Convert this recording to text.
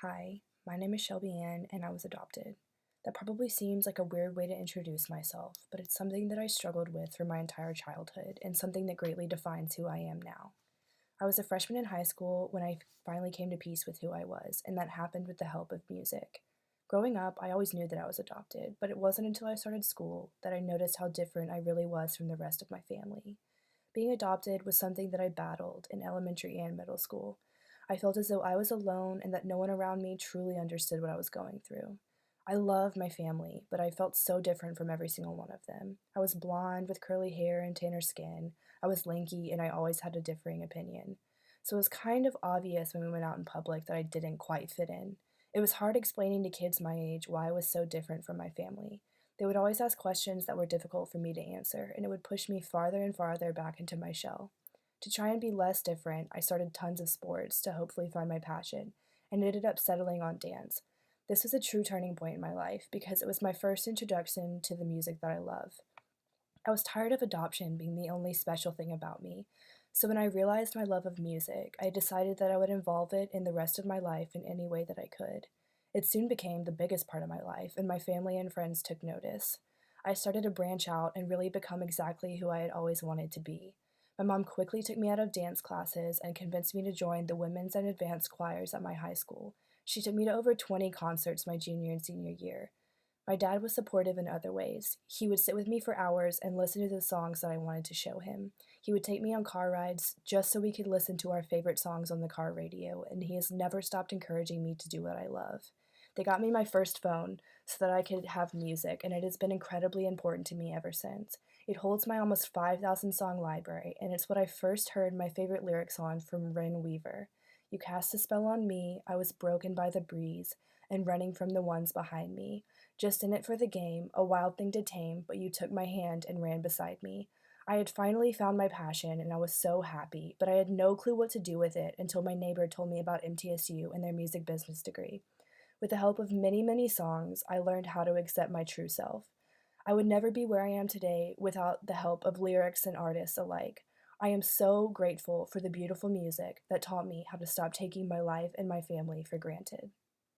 Hi, my name is Shelby Ann, and I was adopted. That probably seems like a weird way to introduce myself, but it's something that I struggled with for my entire childhood and something that greatly defines who I am now. I was a freshman in high school when I finally came to peace with who I was, and that happened with the help of music. Growing up, I always knew that I was adopted, but it wasn't until I started school that I noticed how different I really was from the rest of my family. Being adopted was something that I battled in elementary and middle school. I felt as though I was alone and that no one around me truly understood what I was going through. I loved my family, but I felt so different from every single one of them. I was blonde with curly hair and tanner skin. I was lanky and I always had a differing opinion. So it was kind of obvious when we went out in public that I didn't quite fit in. It was hard explaining to kids my age why I was so different from my family. They would always ask questions that were difficult for me to answer, and it would push me farther and farther back into my shell. To try and be less different, I started tons of sports to hopefully find my passion, and ended up settling on dance. This was a true turning point in my life because it was my first introduction to the music that I love. I was tired of adoption being the only special thing about me, so when I realized my love of music, I decided that I would involve it in the rest of my life in any way that I could. It soon became the biggest part of my life, and my family and friends took notice. I started to branch out and really become exactly who I had always wanted to be. My mom quickly took me out of dance classes and convinced me to join the women's and advanced choirs at my high school. She took me to over 20 concerts my junior and senior year. My dad was supportive in other ways. He would sit with me for hours and listen to the songs that I wanted to show him. He would take me on car rides just so we could listen to our favorite songs on the car radio, and he has never stopped encouraging me to do what I love. They got me my first phone so that I could have music, and it has been incredibly important to me ever since. It holds my almost 5,000 song library, and it's what I first heard my favorite lyrics on from Ren Weaver. You cast a spell on me, I was broken by the breeze, and running from the ones behind me. Just in it for the game, a wild thing to tame, but you took my hand and ran beside me. I had finally found my passion and I was so happy, but I had no clue what to do with it until my neighbor told me about MTSU and their music business degree. With the help of many, many songs, I learned how to accept my true self. I would never be where I am today without the help of lyrics and artists alike. I am so grateful for the beautiful music that taught me how to stop taking my life and my family for granted.